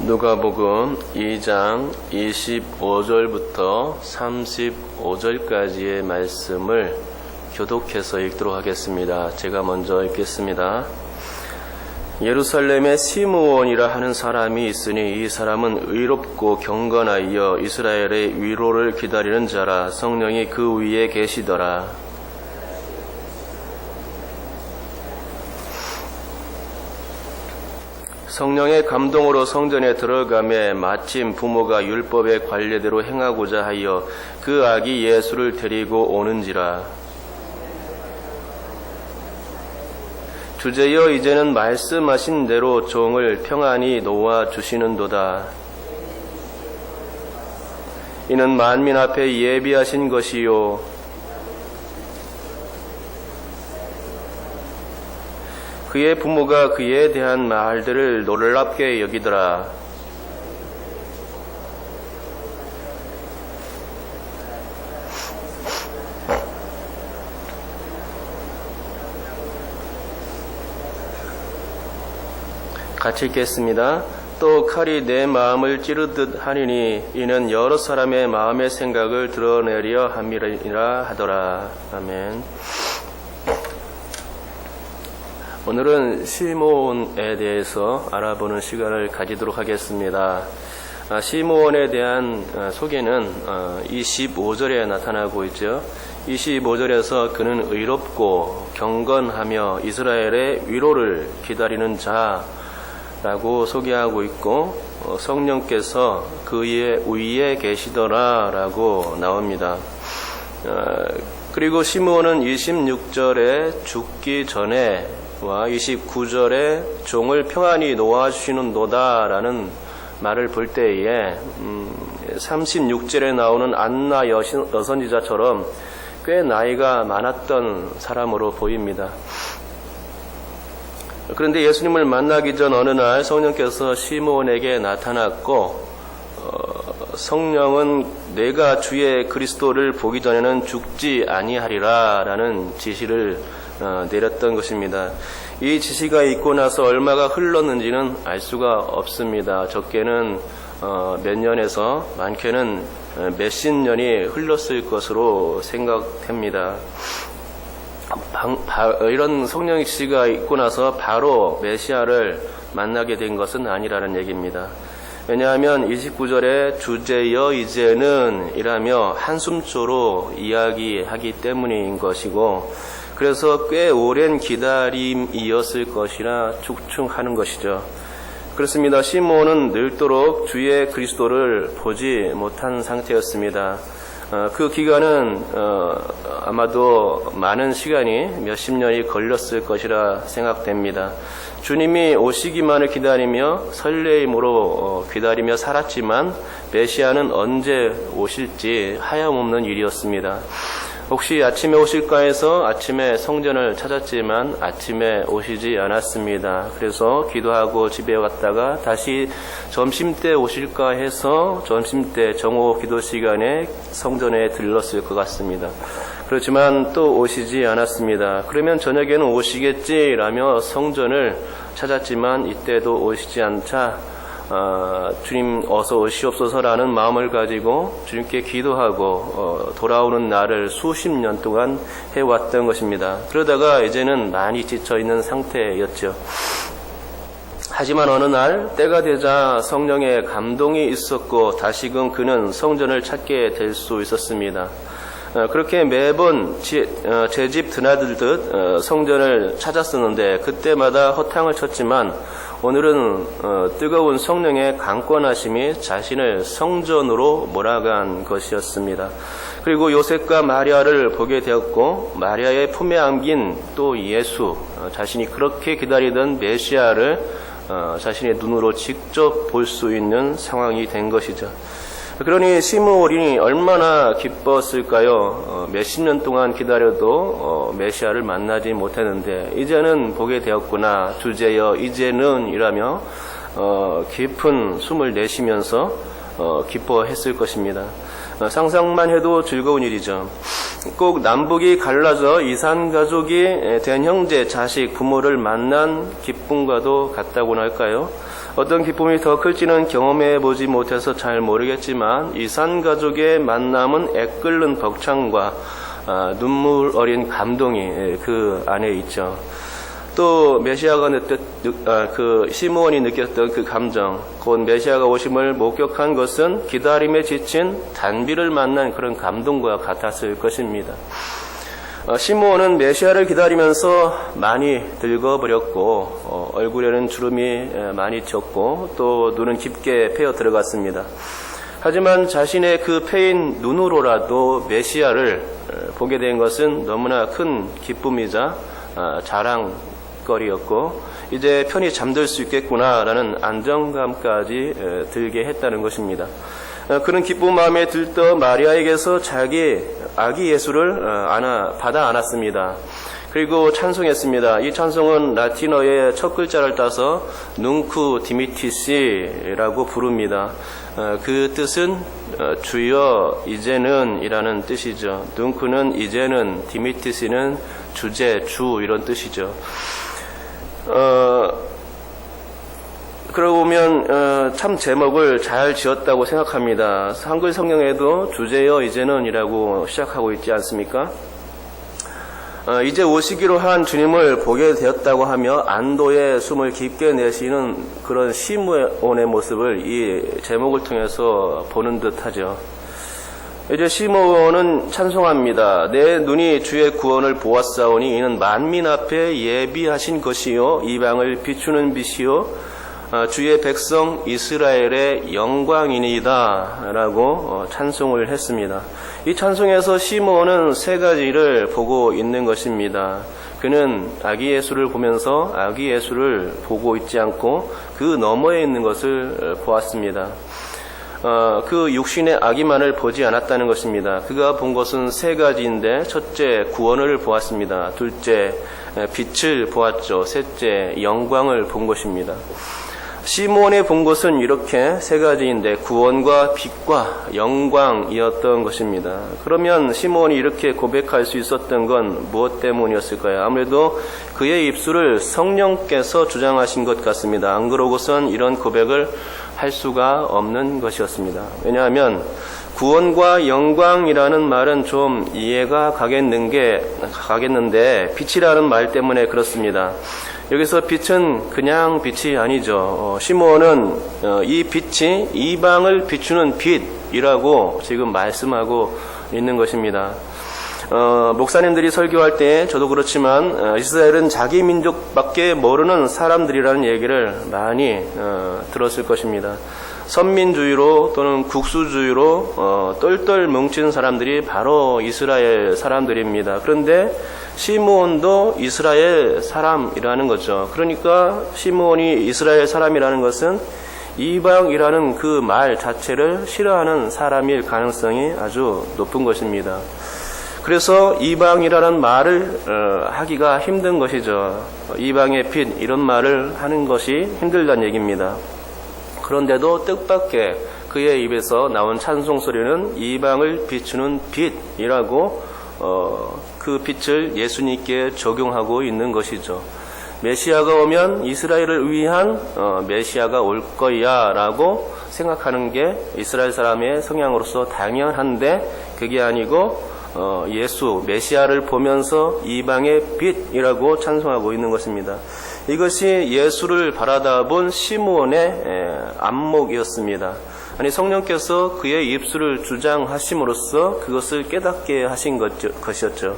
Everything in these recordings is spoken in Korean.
누가복음 2장 25절부터 35절까지의 말씀을 교독해서 읽도록 하겠습니다. 제가 먼저 읽겠습니다. 예루살렘에 시므온이라 하는 사람이 있으니 이 사람은 의롭고 경건하여 이스라엘의 위로를 기다리는 자라. 성령이 그 위에 계시더라. 성령의 감동으로 성전에 들어가매 마침 부모가 율법의 관례대로 행하고자 하여 그 아기 예수를 데리고 오는지라. 주제여 이제는 말씀하신 대로 종을 평안히 놓아 주시는도다. 이는 만민 앞에 예비하신 것이요 그의 부모가 그에 대한 말들을 놀랍게 여기더라. 같이 읽겠습니다. 또 칼이 내 마음을 찌르듯 하니니 이는 여러 사람의 마음의 생각을 드러내려 함이라 하더라. 아멘. 오늘은 시므온에 대해서 알아보는 시간을 가지도록 하겠습니다. 시므온에 대한 소개는 25절에 나타나고 있죠. 25절에서 그는 의롭고 경건하며 이스라엘의 위로를 기다리는 자라고 소개하고 있고 성령께서 그의 위에 계시더라 라고 나옵니다. 그리고 시므온은 26절에 죽기 전에 와 29절에 종을 평안히 놓아주시는도다 라는 말을 볼 때에 36절에 나오는 안나 여선지자처럼 꽤 나이가 많았던 사람으로 보입니다. 그런데 예수님을 만나기 전 어느 날 성령께서 시므온에게 나타났고 성령은 내가 주의 그리스도를 보기 전에는 죽지 아니하리라 라는 지시를 내렸던 것입니다. 이 지시가 있고 나서 얼마가 흘렀는지는 알 수가 없습니다. 적게는 몇 년에서 많게는 몇십 년이 흘렀을 것으로 생각됩니다. 이런 성령의 지시가 있고 나서 바로 메시아를 만나게 된 것은 아니라는 얘기입니다. 왜냐하면 29절에 주제여 이제는 이라며 한숨조로 이야기하기 때문인 것이고 그래서 꽤 오랜 기다림이었을 것이라 추측하는 것이죠. 그렇습니다. 시므온은 늘도록 주의 그리스도를 보지 못한 상태였습니다. 그 기간은 아마도 많은 시간이 몇십 년이 걸렸을 것이라 생각됩니다. 주님이 오시기만을 기다리며 설레임으로 기다리며 살았지만 메시아는 언제 오실지 하염없는 일이었습니다. 혹시 아침에 오실까 해서 아침에 성전을 찾았지만 아침에 오시지 않았습니다. 그래서 기도하고 집에 갔다가 다시 점심때 오실까 해서 점심때 정오 기도 시간에 성전에 들렀을 것 같습니다. 그렇지만 또 오시지 않았습니다. 그러면 저녁에는 오시겠지라며 성전을 찾았지만 이때도 오시지 않자 주님 어서 오시옵소서라는 마음을 가지고 주님께 기도하고 돌아오는 날을 수십 년 동안 해왔던 것입니다. 그러다가 이제는 많이 지쳐있는 상태였죠. 하지만 어느 날 때가 되자 성령의 감동이 있었고 다시금 그는 성전을 찾게 될 수 있었습니다. 그렇게 매번 제 집 드나들듯 성전을 찾았었는데 그때마다 허탕을 쳤지만 오늘은 뜨거운 성령의 강권하심이 자신을 성전으로 몰아간 것이었습니다. 그리고 요셉과 마리아를 보게 되었고 마리아의 품에 안긴 또 예수, 자신이 그렇게 기다리던 메시아를 자신의 눈으로 직접 볼 수 있는 상황이 된 것이죠. 그러니 시므온이 얼마나 기뻤을까요? 몇십 년 동안 기다려도 메시아를 만나지 못했는데 이제는 보게 되었구나. 주제여 이제는 이라며 깊은 숨을 내쉬면서 기뻐했을 것입니다. 상상만 해도 즐거운 일이죠. 꼭 남북이 갈라져 이산가족이 된 형제, 자식, 부모를 만난 기쁨과도 같다고나 할까요? 어떤 기쁨이 더 클지는 경험해 보지 못해서 잘 모르겠지만 이 산 가족의 만남은 애끓는 벅찬과 눈물 어린 감동이 그 안에 있죠. 또 메시아가 시므온이 느꼈던 그 감정, 곧 메시아가 오심을 목격한 것은 기다림에 지친 단비를 만난 그런 감동과 같았을 것입니다. 시므온은 메시아를 기다리면서 많이 늙어버렸고 얼굴에는 주름이 많이 졌고 또 눈은 깊게 패여 들어갔습니다. 하지만 자신의 그 패인 눈으로라도 메시아를 보게 된 것은 너무나 큰 기쁨이자 자랑거리였고 이제 편히 잠들 수 있겠구나라는 안정감까지 들게 했다는 것입니다. 그런 기쁜 마음에 들떠 마리아에게서 자기 아기 예수를 받아 안았습니다. 그리고 찬송했습니다. 이 찬송은 라틴어의 첫 글자를 따서 눅쿠 디미티시라고 부릅니다. 그 뜻은 주여 이제는 이라는 뜻이죠. 눅쿠는 이제는, 디미티시는 주제, 주 이런 뜻이죠. 그러고 보면 참 제목을 잘 지었다고 생각합니다. 한글 성경에도 주제여 이제는 이라고 시작하고 있지 않습니까? 이제 오시기로 한 주님을 보게 되었다고 하며 안도의 숨을 깊게 내쉬는 그런 시므온의 모습을 이 제목을 통해서 보는 듯하죠. 이제 시므온은 찬송합니다. 내 눈이 주의 구원을 보았사오니 이는 만민 앞에 예비하신 것이요 이방을 비추는 빛이요 주의 백성 이스라엘의 영광이니이다 라고 찬송을 했습니다. 이 찬송에서 시므온은 세 가지를 보고 있는 것입니다. 그는 아기 예수를 보면서 아기 예수를 보고 있지 않고 그 너머에 있는 것을 보았습니다. 그 육신의 아기만을 보지 않았다는 것입니다. 그가 본 것은 세 가지인데 첫째 구원을 보았습니다. 둘째 빛을 보았죠. 셋째 영광을 본 것입니다. 시므온이 본 것은 이렇게 세 가지인데 구원과 빛과 영광이었던 것입니다. 그러면 시므온이 이렇게 고백할 수 있었던 건 무엇 때문이었을까요? 아무래도 그의 입술을 성령께서 주장하신 것 같습니다. 안 그러고선 이런 고백을 할 수가 없는 것이었습니다. 왜냐하면 구원과 영광이라는 말은 좀 이해가 가겠는데 빛이라는 말 때문에 그렇습니다. 여기서 빛은 그냥 빛이 아니죠. 시므온은 이 빛이 이방을 비추는 빛이라고 지금 말씀하고 있는 것입니다. 목사님들이 설교할 때 저도 그렇지만 이스라엘은 자기 민족밖에 모르는 사람들이라는 얘기를 많이 들었을 것입니다. 선민주의로 또는 국수주의로 똘똘 뭉친 사람들이 바로 이스라엘 사람들입니다. 그런데 시므온도 이스라엘 사람이라는 거죠. 그러니까 시므온이 이스라엘 사람이라는 것은 이방이라는 그 말 자체를 싫어하는 사람일 가능성이 아주 높은 것입니다. 그래서 이방이라는 말을 하기가 힘든 것이죠. 이방의 빛 이런 말을 하는 것이 힘들다는 얘기입니다. 그런데도 뜻밖의 그의 입에서 나온 찬송 소리는 이방을 비추는 빛이라고 그 빛을 예수님께 적용하고 있는 것이죠. 메시아가 오면 이스라엘을 위한 메시아가 올 거야 라고 생각하는 게 이스라엘 사람의 성향으로서 당연한데 그게 아니고 예수 메시아를 보면서 이방의 빛이라고 찬송하고 있는 것입니다. 이것이 예수를 바라다 본 시므온의 안목이었습니다. 아니 성령께서 그의 입술을 주장하심으로써 그것을 깨닫게 하신 것이었죠.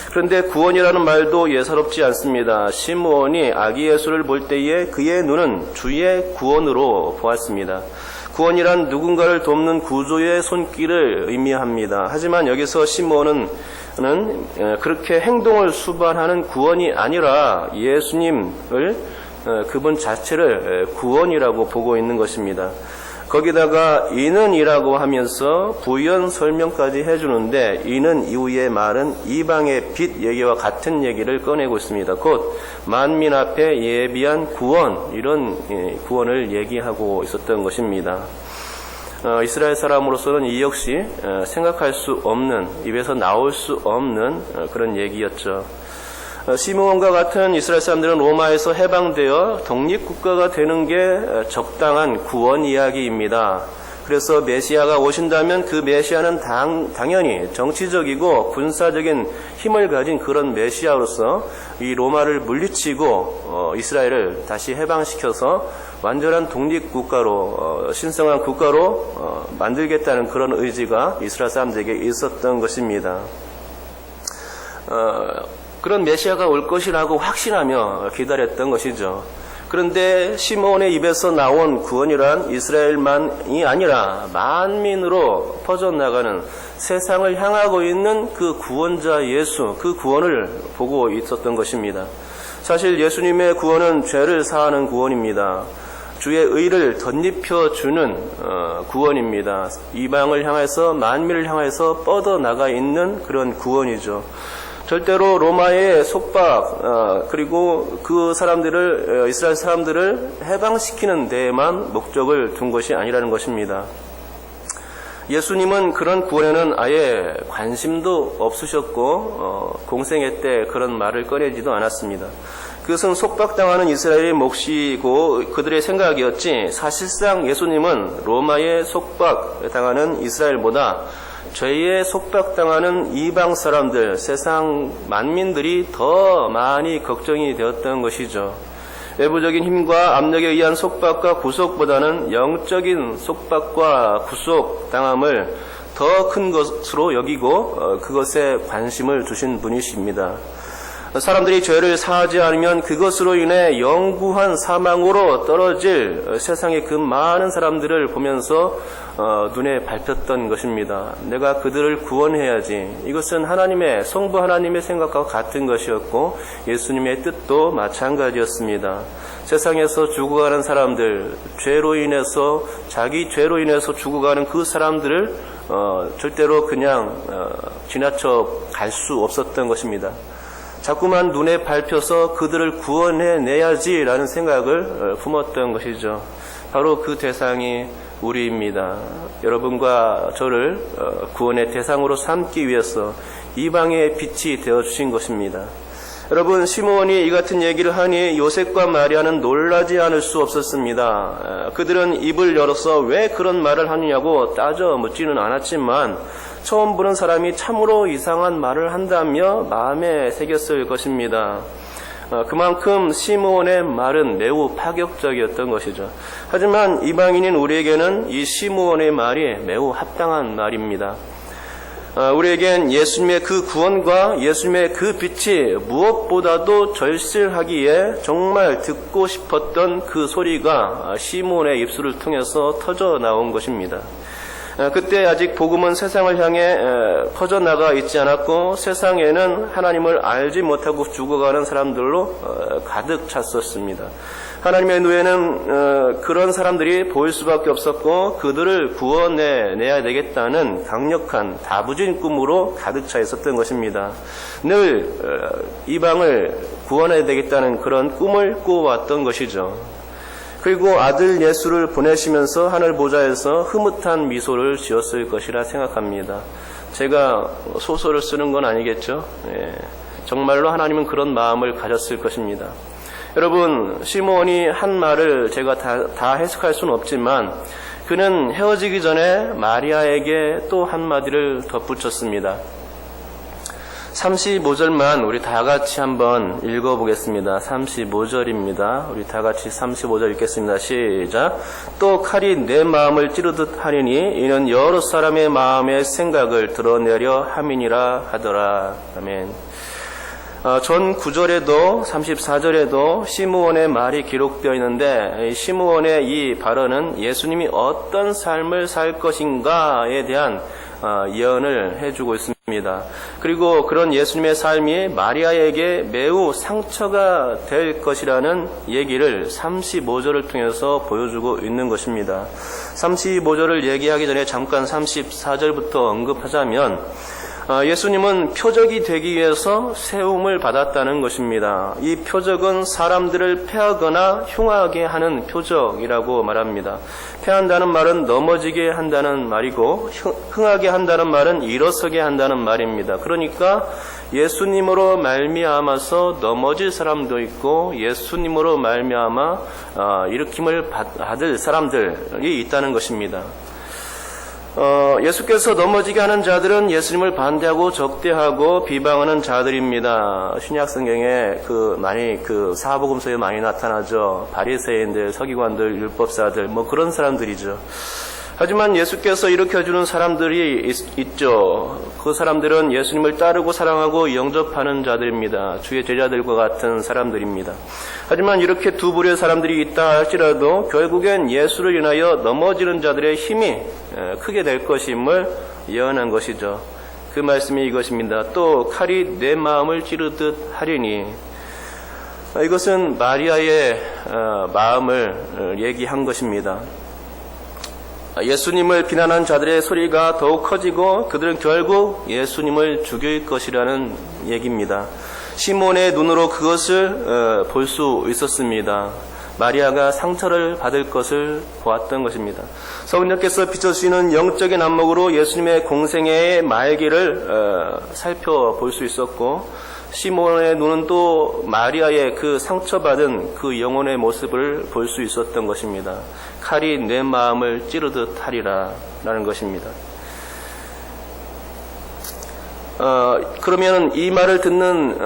그런데 구원이라는 말도 예사롭지 않습니다. 시므온이 아기 예수를 볼 때에 그의 눈은 주의 구원으로 보았습니다. 구원이란 누군가를 돕는 구조의 손길을 의미합니다. 하지만 여기서 시므온은 그렇게 행동을 수반하는 구원이 아니라 예수님을 그분 자체를 구원이라고 보고 있는 것입니다. 거기다가 이는이라고 하면서 부연 설명까지 해주는데 이는 이후의 말은 이방의 빛 얘기와 같은 얘기를 꺼내고 있습니다. 곧 만민 앞에 예비한 구원 이런 구원을 얘기하고 있었던 것입니다. 이스라엘 사람으로서는 이 역시 생각할 수 없는 입에서 나올 수 없는 그런 얘기였죠. 시므온과 같은 이스라엘 사람들은 로마에서 해방되어 독립국가가 되는 게 적당한 구원 이야기입니다. 그래서 메시아가 오신다면 그 메시아는 당연히 정치적이고 군사적인 힘을 가진 그런 메시아로서 이 로마를 물리치고 이스라엘을 다시 해방시켜서 완전한 독립국가로 신성한 국가로 만들겠다는 그런 의지가 이스라엘 사람들에게 있었던 것입니다. 그런 메시아가 올 것이라고 확신하며 기다렸던 것이죠. 그런데 시므온의 입에서 나온 구원이란 이스라엘만이 아니라 만민으로 퍼져나가는 세상을 향하고 있는 그 구원자 예수, 그 구원을 보고 있었던 것입니다. 사실 예수님의 구원은 죄를 사하는 구원입니다. 주의 의를 덧입혀주는 구원입니다. 이방을 향해서 만민을 향해서 뻗어나가 있는 그런 구원이죠. 절대로 로마의 속박 그리고 그 사람들을 이스라엘 사람들을 해방시키는 데에만 목적을 둔 것이 아니라는 것입니다. 예수님은 그런 구원에는 아예 관심도 없으셨고 공생애 때 그런 말을 꺼내지도 않았습니다. 그것은 속박당하는 이스라엘의 몫이고 그들의 생각이었지, 사실상 예수님은 로마의 속박당하는 이스라엘보다 죄에 속박당하는 이방 사람들, 세상 만민들이 더 많이 걱정이 되었던 것이죠. 외부적인 힘과 압력에 의한 속박과 구속보다는 영적인 속박과 구속당함을 더 큰 것으로 여기고 그것에 관심을 두신 분이십니다. 사람들이 죄를 사하지 않으면 그것으로 인해 영구한 사망으로 떨어질 세상의 그 많은 사람들을 보면서 눈에 밟혔던 것입니다. 내가 그들을 구원해야지. 이것은 하나님의, 성부 하나님의 생각과 같은 것이었고 예수님의 뜻도 마찬가지였습니다. 세상에서 죽어가는 사람들, 죄로 인해서, 자기 죄로 인해서 죽어가는 그 사람들을 절대로 그냥 지나쳐 갈 수 없었던 것입니다. 자꾸만 눈에 밟혀서 그들을 구원해내야지라는 생각을 품었던 것이죠. 바로 그 대상이 우리입니다. 여러분과 저를 구원의 대상으로 삼기 위해서 이방의 빛이 되어주신 것입니다. 여러분, 시므온이 이 같은 얘기를 하니 요셉과 마리아는 놀라지 않을 수 없었습니다. 그들은 입을 열어서 왜 그런 말을 하느냐고 따져 묻지는 않았지만 처음 보는 사람이 참으로 이상한 말을 한다며 마음에 새겼을 것입니다. 그만큼 시므온의 말은 매우 파격적이었던 것이죠. 하지만 이방인인 우리에게는 이 시므온의 말이 매우 합당한 말입니다. 우리에겐 예수님의 그 구원과 예수님의 그 빛이 무엇보다도 절실하기에 정말 듣고 싶었던 그 소리가 시므온의 입술을 통해서 터져 나온 것입니다. 그때 아직 복음은 세상을 향해 퍼져나가 있지 않았고 세상에는 하나님을 알지 못하고 죽어가는 사람들로 가득 찼었습니다. 하나님의 눈에는 그런 사람들이 보일 수밖에 없었고 그들을 구원해내야 되겠다는 강력한 다부진 꿈으로 가득 차 있었던 것입니다. 늘 이방을 구원해야 되겠다는 그런 꿈을 꾸어왔던 것이죠. 그리고 아들 예수를 보내시면서 하늘 보좌에서 흐뭇한 미소를 지었을 것이라 생각합니다. 제가 소설을 쓰는 건 아니겠죠? 정말로 하나님은 그런 마음을 가졌을 것입니다. 여러분, 시므온이 한 말을 제가 다 해석할 수는 없지만 그는 헤어지기 전에 마리아에게 또 한마디를 덧붙였습니다. 35절만 우리 다 같이 한번 읽어보겠습니다. 35절입니다. 우리 다 같이 35절 읽겠습니다. 시작. 또 칼이 내 마음을 찌르듯 하리니 이는 여러 사람의 마음의 생각을 드러내려 함이니라 하더라. 아멘. 전 9절에도 34절에도 시므온의 말이 기록되어 있는데 시므온의 이 발언은 예수님이 어떤 삶을 살 것인가에 대한 예언을 해주고 있습니다. 그리고 그런 예수님의 삶이 마리아에게 매우 상처가 될 것이라는 얘기를 35절을 통해서 보여주고 있는 것입니다. 35절을 얘기하기 전에 잠깐 34절부터 언급하자면 예수님은 표적이 되기 위해서 세움을 받았다는 것입니다. 이 표적은 사람들을 패하거나 흉하게 하는 표적이라고 말합니다. 패한다는 말은 넘어지게 한다는 말이고 흥하게 한다는 말은 일어서게 한다는 말입니다. 그러니까 예수님으로 말미암아서 넘어질 사람도 있고 예수님으로 말미암아 일으킴을 받을 사람들이 있다는 것입니다. 예수께서 넘어지게 하는 자들은 예수님을 반대하고 적대하고 비방하는 자들입니다. 신약성경에 사복음서에 많이 나타나죠. 바리새인들, 서기관들, 율법사들, 그런 사람들이죠. 하지만 예수께서 일으켜주는 사람들이 있죠. 그 사람들은 예수님을 따르고 사랑하고 영접하는 자들입니다. 주의 제자들과 같은 사람들입니다. 하지만 이렇게 두 부류의 사람들이 있다 할지라도 결국엔 예수를 인하여 넘어지는 자들의 힘이 크게 될 것임을 예언한 것이죠. 그 말씀이 이것입니다. 또 칼이 내 마음을 찌르듯 하리니. 이것은 마리아의 마음을 얘기한 것입니다. 예수님을 비난한 자들의 소리가 더욱 커지고 그들은 결국 예수님을 죽일 것이라는 얘기입니다. 시몬의 눈으로 그것을 볼 수 있었습니다. 마리아가 상처를 받을 것을 보았던 것입니다. 성령께서 비춰주시는 영적인 안목으로 예수님의 공생애의 말기를 살펴볼 수 있었고 시몬의 눈은 또 마리아의 그 상처받은 그 영혼의 모습을 볼 수 있었던 것입니다. 칼이 내 마음을 찌르듯 하리라 라는 것입니다. 그러면 이 말을 듣는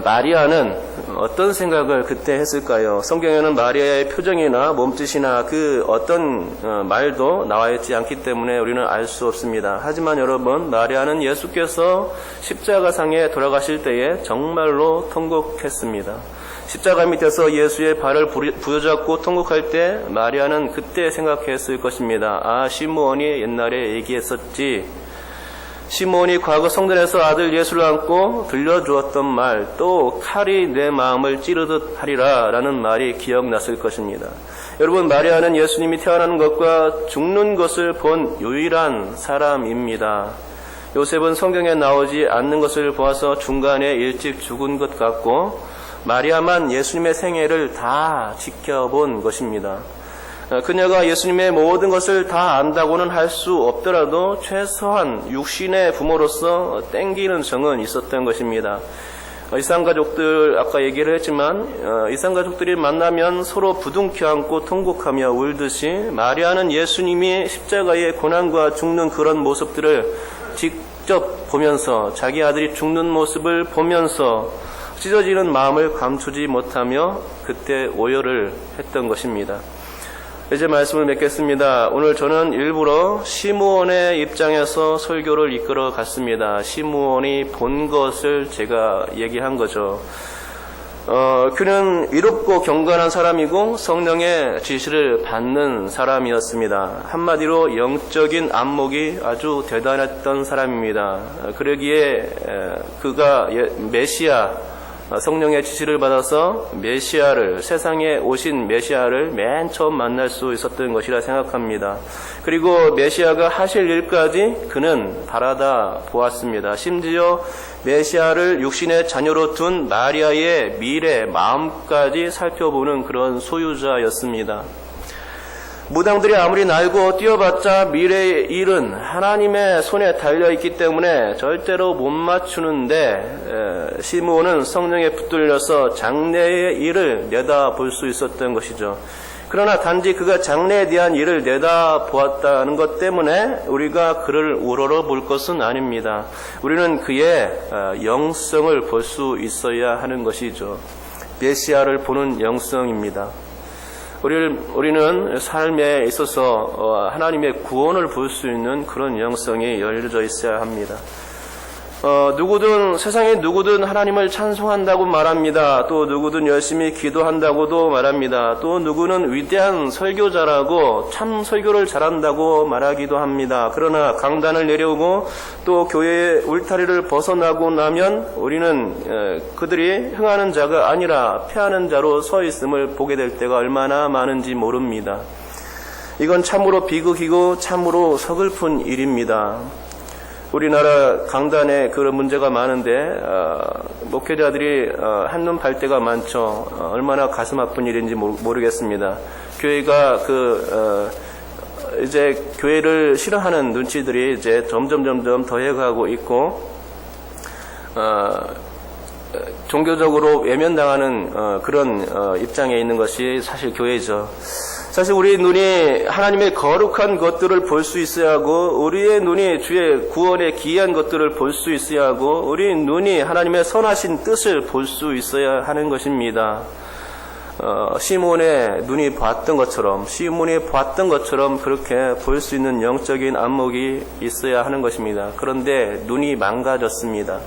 마리아는 어떤 생각을 그때 했을까요? 성경에는 마리아의 표정이나 몸짓이나 그 어떤 말도 나와 있지 않기 때문에 우리는 알 수 없습니다. 하지만 여러분, 마리아는 예수께서 십자가상에 돌아가실 때에 정말로 통곡했습니다. 십자가 밑에서 예수의 발을 부여잡고 통곡할 때 마리아는 그때 생각했을 것입니다. 시므온이 옛날에 얘기했었지. 시몬이 과거 성전에서 아들 예수를 안고 들려주었던 말, 또 칼이 내 마음을 찌르듯 하리라 라는 말이 기억났을 것입니다. 여러분, 마리아는 예수님이 태어나는 것과 죽는 것을 본 유일한 사람입니다. 요셉은 성경에 나오지 않는 것을 보아서 중간에 일찍 죽은 것 같고 마리아만 예수님의 생애를 다 지켜본 것입니다. 그녀가 예수님의 모든 것을 다 안다고는 할 수 없더라도 최소한 육신의 부모로서 땡기는 정은 있었던 것입니다. 이산가족들 아까 얘기를 했지만 이산가족들이 만나면 서로 부둥켜 안고 통곡하며 울듯이 마리아는 예수님이 십자가의 고난과 죽는 그런 모습들을 직접 보면서 자기 아들이 죽는 모습을 보면서 찢어지는 마음을 감추지 못하며 그때 오열을 했던 것입니다. 이제 말씀을 맺겠습니다. 오늘 저는 일부러 시므온의 입장에서 설교를 이끌어 갔습니다. 시므온이 본 것을 제가 얘기한 거죠. 그는 이롭고 경건한 사람이고 성령의 지시를 받는 사람이었습니다. 한마디로 영적인 안목이 아주 대단했던 사람입니다. 그러기에 그가 메시아, 성령의 지시를 받아서 메시아를, 세상에 오신 메시아를 맨 처음 만날 수 있었던 것이라 생각합니다. 그리고 메시아가 하실 일까지 그는 바라다 보았습니다. 심지어 메시아를 육신의 자녀로 둔 마리아의 미래, 마음까지 살펴보는 그런 소유자였습니다. 무당들이 아무리 날고 뛰어봤자 미래의 일은 하나님의 손에 달려있기 때문에 절대로 못 맞추는데 시므온은 성령에 붙들려서 장래의 일을 내다볼 수 있었던 것이죠. 그러나 단지 그가 장래에 대한 일을 내다보았다는 것 때문에 우리가 그를 우러러볼 것은 아닙니다. 우리는 그의 영성을 볼 수 있어야 하는 것이죠. 메시아를 보는 영성입니다. 우리는 삶에 있어서 하나님의 구원을 볼 수 있는 그런 영성이 열려져 있어야 합니다. 세상에 누구든 하나님을 찬송한다고 말합니다. 또 누구든 열심히 기도한다고도 말합니다. 또 누구는 위대한 설교자라고 참 설교를 잘한다고 말하기도 합니다. 그러나 강단을 내려오고 또 교회의 울타리를 벗어나고 나면 우리는 그들이 흥하는 자가 아니라 패하는 자로 서 있음을 보게 될 때가 얼마나 많은지 모릅니다. 이건 참으로 비극이고 참으로 서글픈 일입니다. 우리나라 강단에 그런 문제가 많은데 목회자들이 한눈 팔 때가 많죠. 얼마나 가슴 아픈 일인지 모르겠습니다. 교회가 이제 교회를 싫어하는 눈치들이 이제 점점 더해가고 있고 종교적으로 외면당하는 그런 입장에 있는 것이 사실 교회죠. 사실 우리 눈이 하나님의 거룩한 것들을 볼 수 있어야 하고, 우리의 눈이 주의 구원의 기이한 것들을 볼 수 있어야 하고, 우리 눈이 하나님의 선하신 뜻을 볼 수 있어야 하는 것입니다. 시몬의 눈이 봤던 것처럼, 시몬이 봤던 것처럼 그렇게 볼 수 있는 영적인 안목이 있어야 하는 것입니다. 그런데 눈이 망가졌습니다.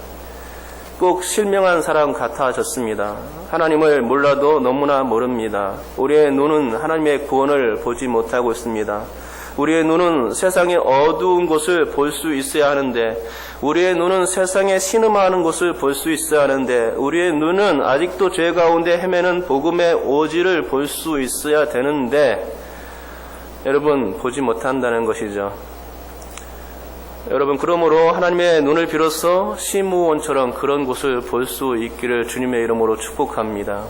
꼭 실명한 사람 같아졌습니다. 하나님을 몰라도 너무나 모릅니다. 우리의 눈은 하나님의 구원을 보지 못하고 있습니다. 우리의 눈은 세상의 어두운 곳을 볼 수 있어야 하는데, 우리의 눈은 세상에 신음하는 곳을 볼 수 있어야 하는데, 우리의 눈은 아직도 죄 가운데 헤매는 복음의 오지를 볼 수 있어야 되는데, 여러분 보지 못한다는 것이죠. 여러분, 그러므로 하나님의 눈을 비로소 시므온처럼 그런 곳을 볼 수 있기를 주님의 이름으로 축복합니다.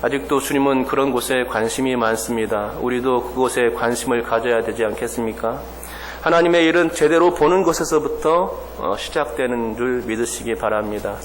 아직도 주님은 그런 곳에 관심이 많습니다. 우리도 그곳에 관심을 가져야 되지 않겠습니까? 하나님의 일은 제대로 보는 것에서부터 시작되는 줄 믿으시기 바랍니다.